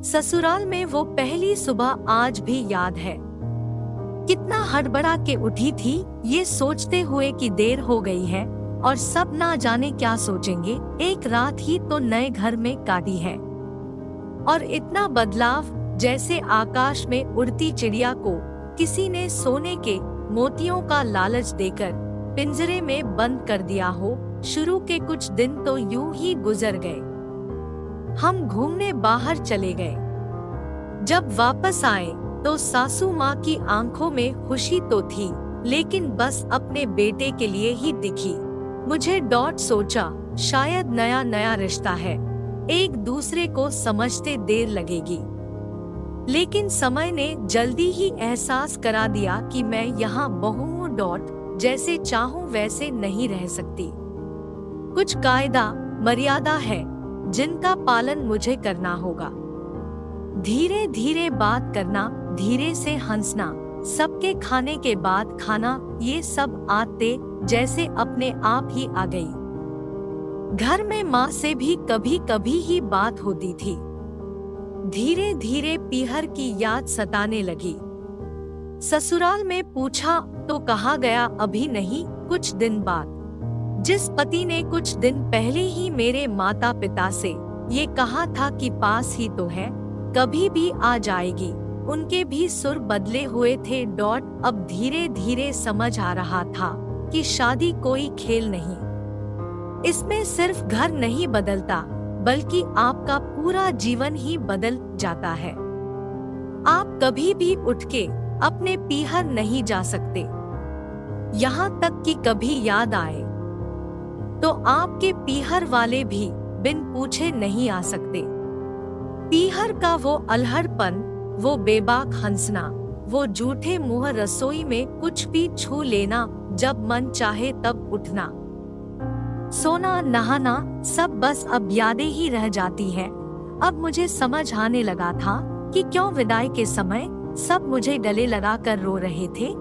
ससुराल में वो पहली सुबह आज भी याद है। कितना हड़बड़ा के उठी थी, ये सोचते हुए कि देर हो गई है और सब ना जाने क्या सोचेंगे। एक रात ही तो नए घर में काटी है और इतना बदलाव, जैसे आकाश में उड़ती चिड़िया को किसी ने सोने के मोतियों का लालच देकर पिंजरे में बंद कर दिया हो। शुरू के कुछ दिन तो यूं ही गुजर गए। हम घूमने बाहर चले गए। जब वापस आए तो सासू माँ की आंखों में खुशी तो थी, लेकिन बस अपने बेटे के लिए ही दिखी। मुझे सोचा शायद नया नया रिश्ता है, एक दूसरे को समझते देर लगेगी। लेकिन समय ने जल्दी ही एहसास करा दिया कि मैं यहाँ बहू हूँ। जैसे चाहूँ वैसे नहीं रह सकती। कुछ कायदा मर्यादा है जिनका पालन मुझे करना होगा। धीरे धीरे बात करना, धीरे से हंसना, सबके खाने के बाद खाना, ये सब आते जैसे अपने आप ही आ गई। घर में माँ से भी कभी कभी ही बात होती थी। धीरे धीरे पीहर की याद सताने लगी। ससुराल में पूछा तो कहा गया अभी नहीं, कुछ दिन बाद। जिस पति ने कुछ दिन पहले ही मेरे माता पिता से ये कहा था कि पास ही तो है, कभी भी आ जाएगी, उनके भी सुर बदले हुए थे। अब धीरे धीरे समझ आ रहा था कि शादी कोई खेल नहीं। इसमें सिर्फ घर नहीं बदलता, बल्कि आपका पूरा जीवन ही बदल जाता है। आप कभी भी उठ के अपने पीहर नहीं जा सकते। यहाँ तक कि कभी याद आए तो आपके पीहर वाले भी बिन पूछे नहीं आ सकते। पीहर का वो अल्हड़पन, वो बेबाक हंसना, वो झूठे मुंह, रसोई में कुछ भी छू लेना, जब मन चाहे तब उठना, सोना, नहाना, सब बस अब यादें ही रह जाती है। अब मुझे समझ आने लगा था कि क्यों विदाई के समय सब मुझे गले लगाकर रो रहे थे।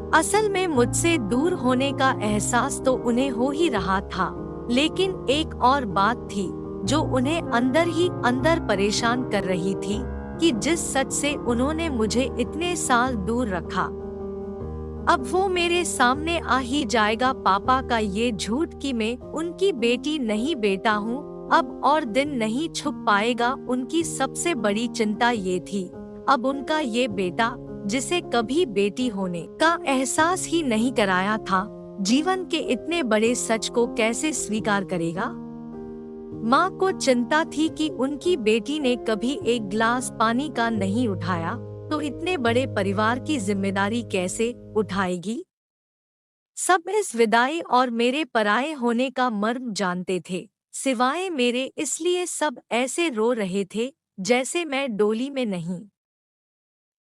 असल में मुझसे दूर होने का एहसास तो उन्हें हो ही रहा था, लेकिन एक और बात थी जो उन्हें अंदर ही अंदर परेशान कर रही थी कि जिस सच से उन्होंने मुझे इतने साल दूर रखा, अब वो मेरे सामने आ ही जाएगा। पापा का ये झूठ कि मैं उनकी बेटी नहीं बेटा हूँ, अब और दिन नहीं छुप पाएगा। उनकी सबसे बड़ी चिंता ये थी, अब उनका ये बेटा, जिसे कभी बेटी होने का एहसास ही नहीं कराया था, जीवन के इतने बड़े सच को कैसे स्वीकार करेगा। माँ को चिंता थी कि उनकी बेटी ने कभी एक गिलास पानी का नहीं उठाया, तो इतने बड़े परिवार की जिम्मेदारी कैसे उठाएगी। सब इस विदाई और मेरे पराये होने का मर्म जानते थे, सिवाय मेरे। इसलिए सब ऐसे रो रहे थे जैसे मैं डोली में नहीं,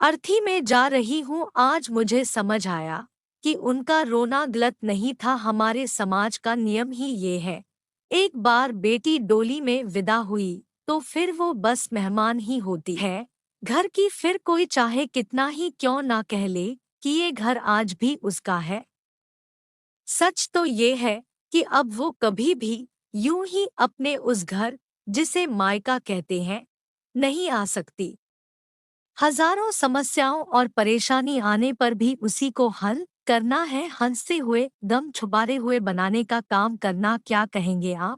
अर्थी में जा रही हूँ। आज मुझे समझ आया कि उनका रोना गलत नहीं था, हमारे समाज का नियम ही ये है। एक बार बेटी डोली में विदा हुई तो फिर वो बस मेहमान ही होती है घर की। फिर कोई चाहे कितना ही क्यों ना कह ले कि ये घर आज भी उसका है, सच तो ये है कि अब वो कभी भी यूं ही अपने उस घर, जिसे मायका कहते हैं, नहीं आ सकती। हजारों समस्याओं और परेशानी आने पर भी उसी को हल करना है, हंसते हुए, दम छुपाते हुए बनाने का काम करना। क्या कहेंगे आप?